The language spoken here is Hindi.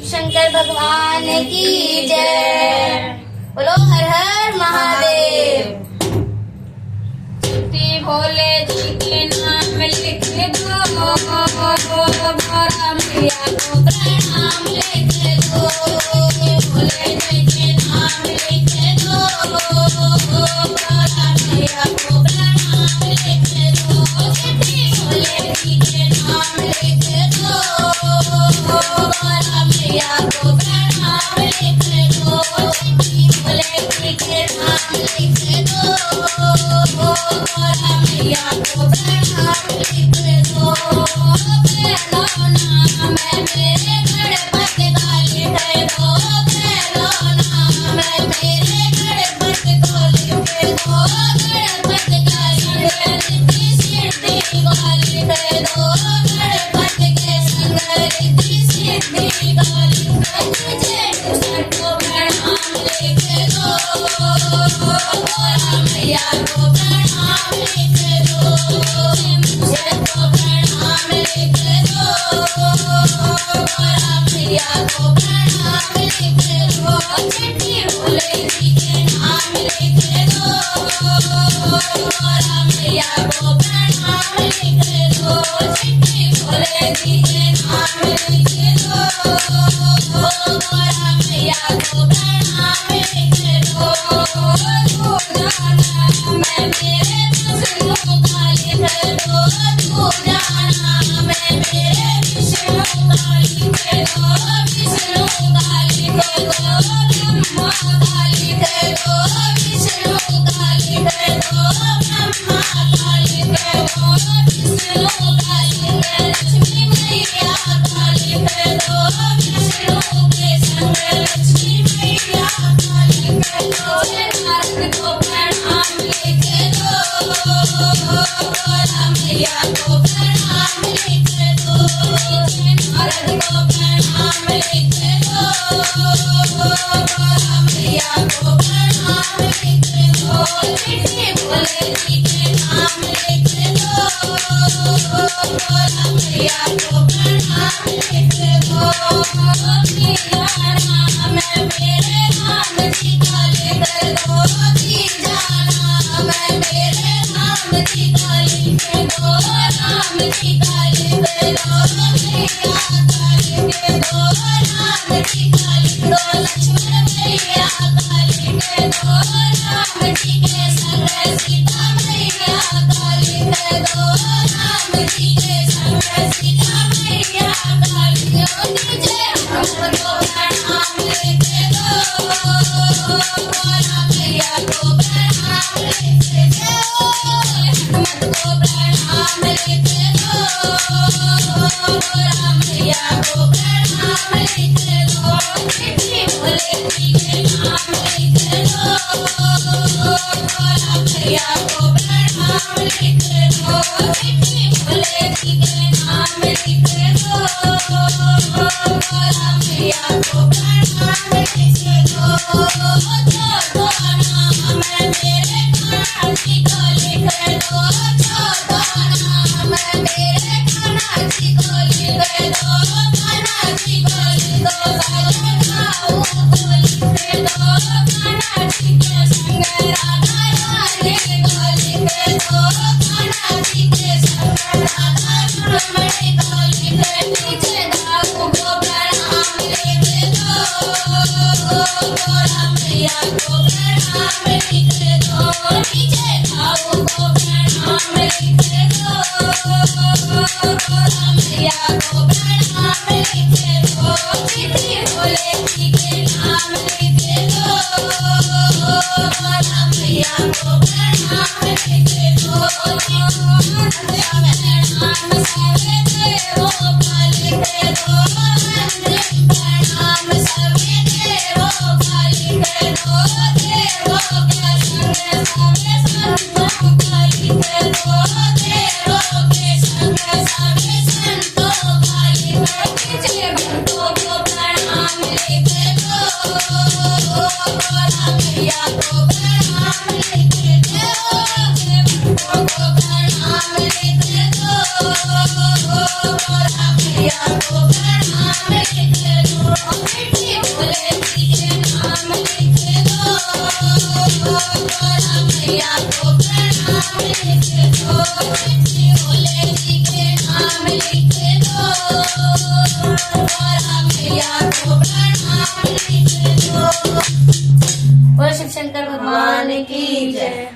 शंकर भगवान की जय। बोलो हर हर महादेव। छुट्टी भोले जी के नाम लिख दो, भोला मैया को प्रणाम लिख दो। भोले जी के नाम लिख दो, भोला मैया को प्रणाम लिख दो। छुट्टी भोले जी के नाम लिख दो, भोला मैया को प्रणाम लिख दो। छुट्टी भोले जी के नाम लिख दो, भोला मैया को प्रणाम लिख दो। पहलो नाम है मेरे गणपति का लिख दो, पहलो नाम है मेरे गणपति को लिख दो। गणपति का रिद्धि सिद्धि को लिख दो, गणपति के संग रिद्धि सिद्धि को लिख दो। जय को प्रणाम लिख दो, भोला मैया को प्रणाम लिख दो। जय को प्रणाम लिख दो, भोला मैया को प्रणाम लिख दो। छठी भोले जी के नाम लिख दो, भोला मैया को प्रणाम लिख दो। छठी भोले जी के नाम लिख दो, भोला मैया को प्रणाम लिख दो। मैं मेरे विष्णु का लिख दो, तू जाना मैं मेरे विष्णु का लिख दो। विष्णु का लिख दो, ब्रह्मा का लिख दो। विष्णु का लिख दो, ब्रह्मा का लिख दो। विष्णु का लिख लक्ष्मी मैया का लिख दो। विष्णु के संग लक्ष्मी मैया का लिख दो। नारद को प्रणाम लिख दो, भोला मैया को प्रणाम लिख दो। नारद को प्रणाम लिख दो, भोला मैया को प्रणाम लिख दो। छठी भोले जी के नाम लिख दो, भोला मैया को प्रणाम लिख दो। मेरा नाम है मेरे राम जी का लिख दो। तीजा नाम है मेरे राम जी का लिख दो। राम जी का लिख दो, मैया का लिख दो। राम जी का लिख दो, लक्ष्मण मैया का लिख दो। राम जी के संग सीता मैया का लिख दो। राम जी के संग सीता मैया का लिख दो। जय हमको प्रणाम लिख दो, भोला मैया को प्रणाम लिख दो। हमको प्रणाम लिख दो, भोला मैया को प्रणाम लिख दो। छठी भोले जी के नाम लिख दो, भोला मैया को प्रणाम लिख दो। छठी भोले जी के नाम लिख दो, भोला मैया को प्रणाम लिख दो। चौदह नाम है मेरे कान्हा जी को लिख दो। चौदह नाम है मेरे कान्हा जी को लिख दो। कान्हा जी को लिख दो, भजन गाऊं को लिख दो। कान्हा जी के संग राधा रानी को लिख दो। कान्हा जी के संग राधा रमणी को लिख दो। जय गाऊं को प्रणाम लिख दो, भोला मैया को प्रणाम लिख दो। जय गाऊं को प्रणाम लिख दो, भोला मैया को प्रणाम लिख दो। छठी भोले जी के नाम लिख दो, भोला मैया को प्रणाम लिख दो। प्रणाम सभी देवों का लिख दो। अंतिम प्रणाम सभी देवों का लिख दो। देवों के संग सभी संतों का लिख दो। देवों के संग सभी संतों का लिख दो। जय भक्तों को प्रणाम लिख दो, भोला मैया को प्रणाम लिख दो। जय भक्तों को प्रणाम लिख दो, भोला मैया को प्रणाम लिख दो। भोला मैया को प्रणाम लिख दो, मिट्टी भोले जी के नाम लिख दो, भोला मैया को प्रणाम लिख दो। बोलो शिव शंकर भगवान की जय।